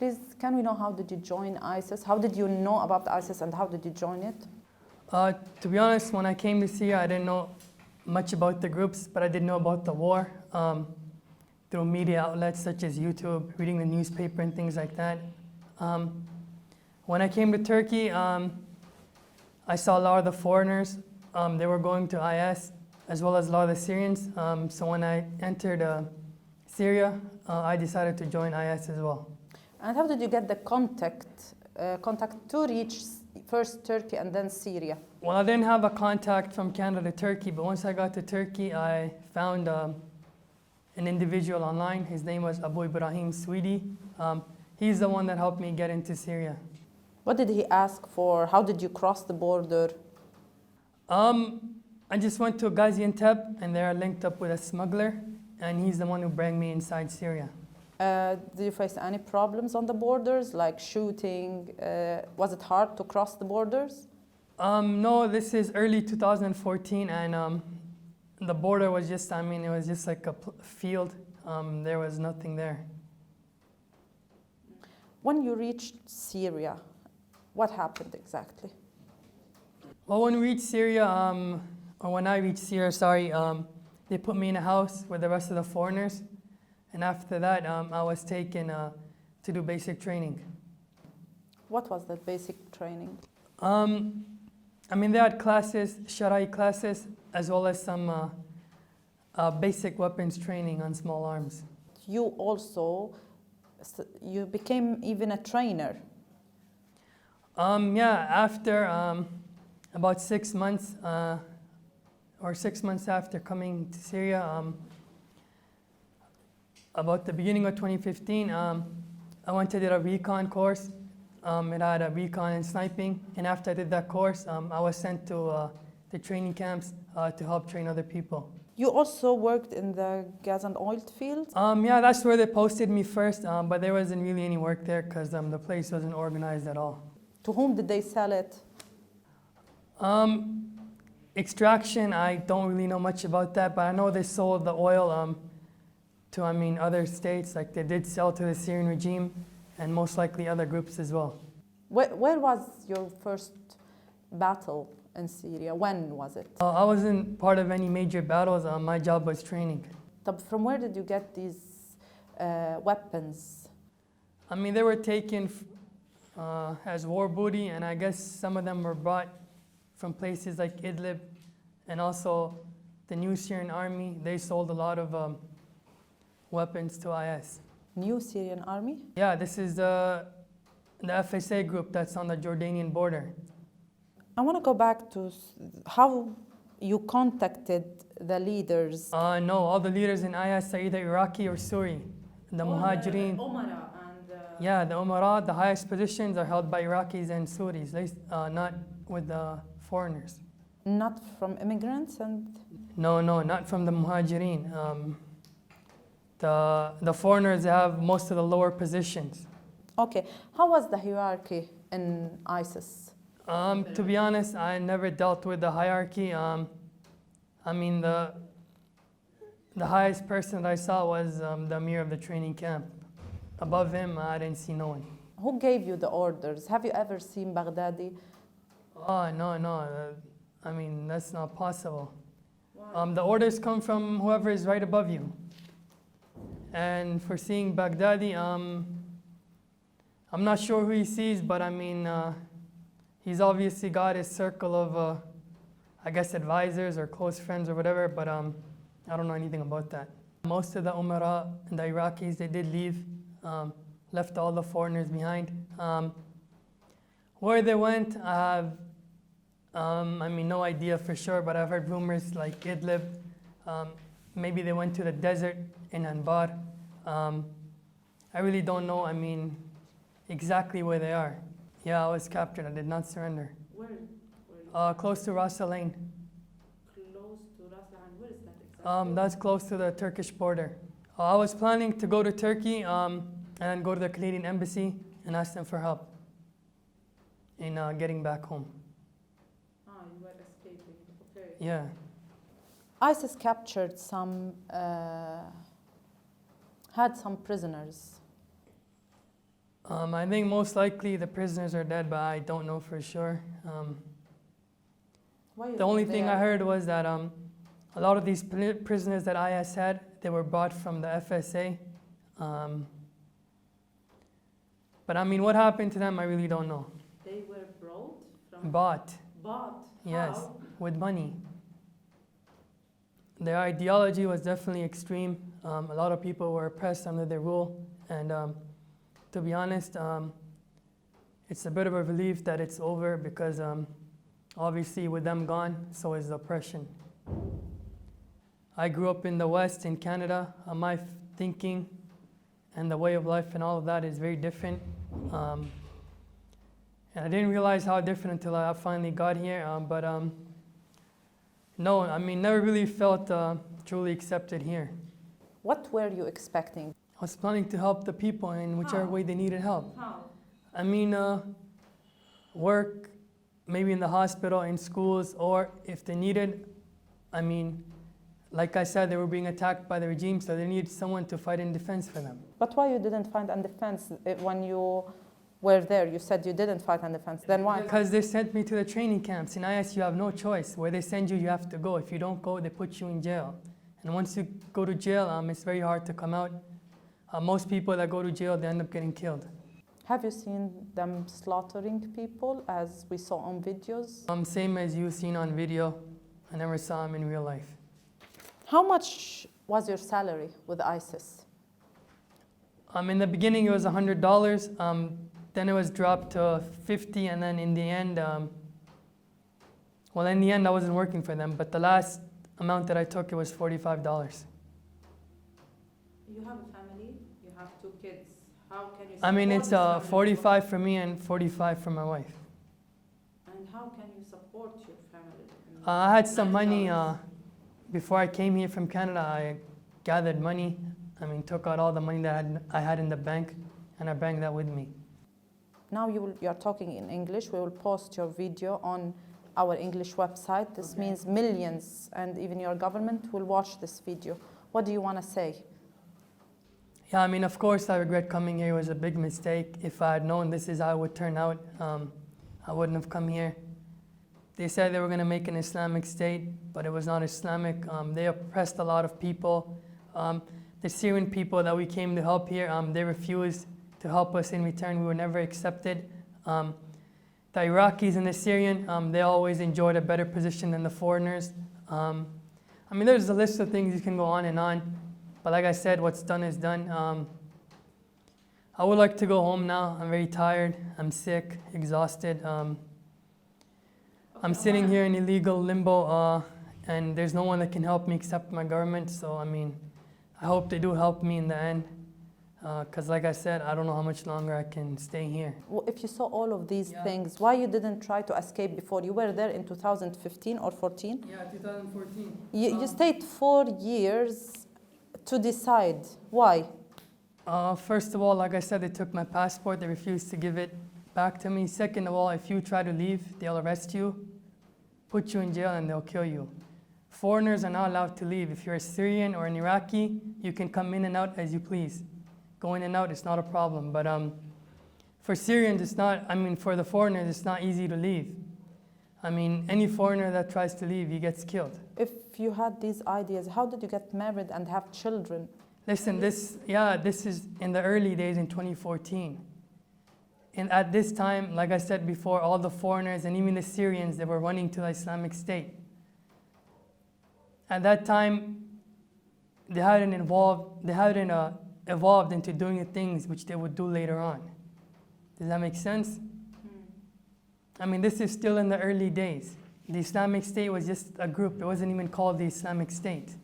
Please, can we know how did you join ISIS? How did you know about ISIS and how did you join it? To be honest, when I came to Syria, I didn't know much about the groups, but I did know about the war through media outlets such as YouTube, reading the newspaper and things like that. When I came to Turkey, I saw a lot of the foreigners. They were going to IS, as well as a lot of the Syrians. So when I entered Syria, I decided to join IS as well. And how did you get the contact to reach first Turkey and then Syria? Well, I didn't have a contact from Canada to Turkey, but once I got to Turkey, I found an individual online. His name was Abu Ibrahim Swedi. He's the one that helped me get into Syria. What did he ask for? How did you cross the border? I just went to Gaziantep, and there I linked up with a smuggler, and he's the one who brought me inside Syria. Did you face any problems on the borders, like shooting? Was it hard to cross the borders? No, this is early 2014, and the border was just, it was just like a field. There was nothing there. When you reached Syria, what happened exactly? Well, when we reached Syria, or when I reached Syria, sorry, they put me in a house with the rest of the foreigners. And after that, I was taken to do basic training. What was that basic training? They had classes, Sharia classes, as well as some basic weapons training on small arms. You became even a trainer. After about 6 months, or 6 months after coming to Syria, about the beginning of 2015, I went to do a recon course. It had a recon and sniping, and after I did that course, I was sent to the training camps to help train other people. You also worked in the gas and oil field? That's where they posted me first, but there wasn't really any work there because the place wasn't organized at all. To whom did they sell it? Extraction, I don't really know much about that, but I know they sold the oil to other states, like they did sell to the Syrian regime and most likely other groups as well. Where was your first battle in Syria? When was it? I wasn't part of any major battles. My job was training. From where did you get these weapons? They were taken as war booty, and I guess some of them were brought from places like Idlib, and also the new Syrian army. They sold a lot of weapons to IS. New Syrian army? Yeah, this is the FSA group that's on the Jordanian border. I want to go back to how you contacted the leaders. No, all the leaders in IS are either Iraqi or Suri. The Muhajirin. Yeah, the Umara, the highest positions are held by Iraqis and Suris, not with the foreigners. Not from immigrants and? No, not from the Muhajirin. The foreigners have most of the lower positions. Okay, how was the hierarchy in ISIS? To be honest, I never dealt with the hierarchy. The highest person that I saw was the Amir of the training camp. Above him, I didn't see no one. Who gave you the orders? Have you ever seen Baghdadi? No. That's not possible. The orders come from whoever is right above you. And for seeing Baghdadi, I'm not sure who he sees, but he's obviously got his circle of, advisors or close friends or whatever, but I don't know anything about that. Most of the Umara and the Iraqis, they did leave, left all the foreigners behind. Where they went, I have, no idea for sure, but I've heard rumors like Idlib. Maybe they went to the desert in Anbar. I really don't know, exactly where they are. Yeah, I was captured. I did not surrender. Where? Close to Ras Al Ain. Close to Ras Al Ain. Where is that exactly? That's close to the Turkish border. I was planning to go to Turkey and go to the Canadian embassy and ask them for help in getting back home. You were escaping. Okay. Yeah. ISIS captured had some prisoners. I think most likely the prisoners are dead, but I don't know for sure. Why you The only think thing they I are- heard was that a lot of these prisoners that IS had, they were brought from the FSA. But I mean, what happened to them, I really don't know. They were brought from Bought, bought. yes, How? with money. Their ideology was definitely extreme. A lot of people were oppressed under their rule. And to be honest, it's a bit of a relief that it's over because obviously with them gone, so is the oppression. I grew up in the West, in Canada. My thinking and the way of life and all of that is very different. And I didn't realize how different until I finally got here. No, I mean, never really felt truly accepted here. What were you expecting? I was planning to help the people in whichever How? way they needed help. How? I mean, work, maybe in the hospital, in schools, or if they needed, I mean, like I said, they were being attacked by the regime, so they needed someone to fight in defense for them. But why you didn't fight on defense when you were there? You said you didn't fight on defense. Then why? Because they sent me to the training camps. In IS, you have no choice. Where they send you, you have to go. If you don't go, they put you in jail. And once you go to jail, it's very hard to come out. Most people that go to jail, they end up getting killed. Have you seen them slaughtering people as we saw on videos? Same as you've seen on video. I never saw them in real life. How much was your salary with ISIS? In the beginning, it was $100. Then it was dropped to 50, and then in the end, I wasn't working for them. But the last amount that I took, it was $45. You have a family. You have 2 kids. How can you? It's 45 for me and 45 for my wife. And how can you support your family? I had some money before I came here from Canada. I gathered money. Took out all the money that I had in the bank, and I brought that with me. Now you are talking in English. We will post your video on our English website. This means millions, and even your government will watch this video. What do you want to say? Yeah, of course, I regret coming here. It was a big mistake. If I had known this is how it would turn out, I wouldn't have come here. They said they were going to make an Islamic state, but it was not Islamic. They oppressed a lot of people. The Syrian people that we came to help here, they refused to help us in return. We were never accepted. The Iraqis and the Syrian, they always enjoyed a better position than the foreigners. There's a list of things you can go on and on. But like I said, what's done is done. I would like to go home now. I'm very tired. I'm sick, exhausted. I'm sitting here in illegal limbo, and there's no one that can help me except my government. So, I hope they do help me in the end. Because like I said, I don't know how much longer I can stay here. Well, if you saw all of these things, why you didn't try to escape before? You were there in 2015 or 14? Yeah, 2014. You stayed 4 years to decide. Why? First of all, like I said, they took my passport. They refused to give it back to me. Second of all, if you try to leave, they'll arrest you, put you in jail, and they'll kill you. Foreigners are not allowed to leave. If you're a Syrian or an Iraqi, you can come in and out as you please. Go in and out, it's not a problem. But for Syrians, it's not, for the foreigners, it's not easy to leave. Any foreigner that tries to leave, he gets killed. If you had these ideas, how did you get married and have children? Listen, this is in the early days in 2014. And at this time, like I said before, all the foreigners and even the Syrians, they were running to the Islamic State. At that time, they hadn't evolved into doing the things which they would do later on. Does that make sense? This is still in the early days. The Islamic State was just a group. It wasn't even called the Islamic State.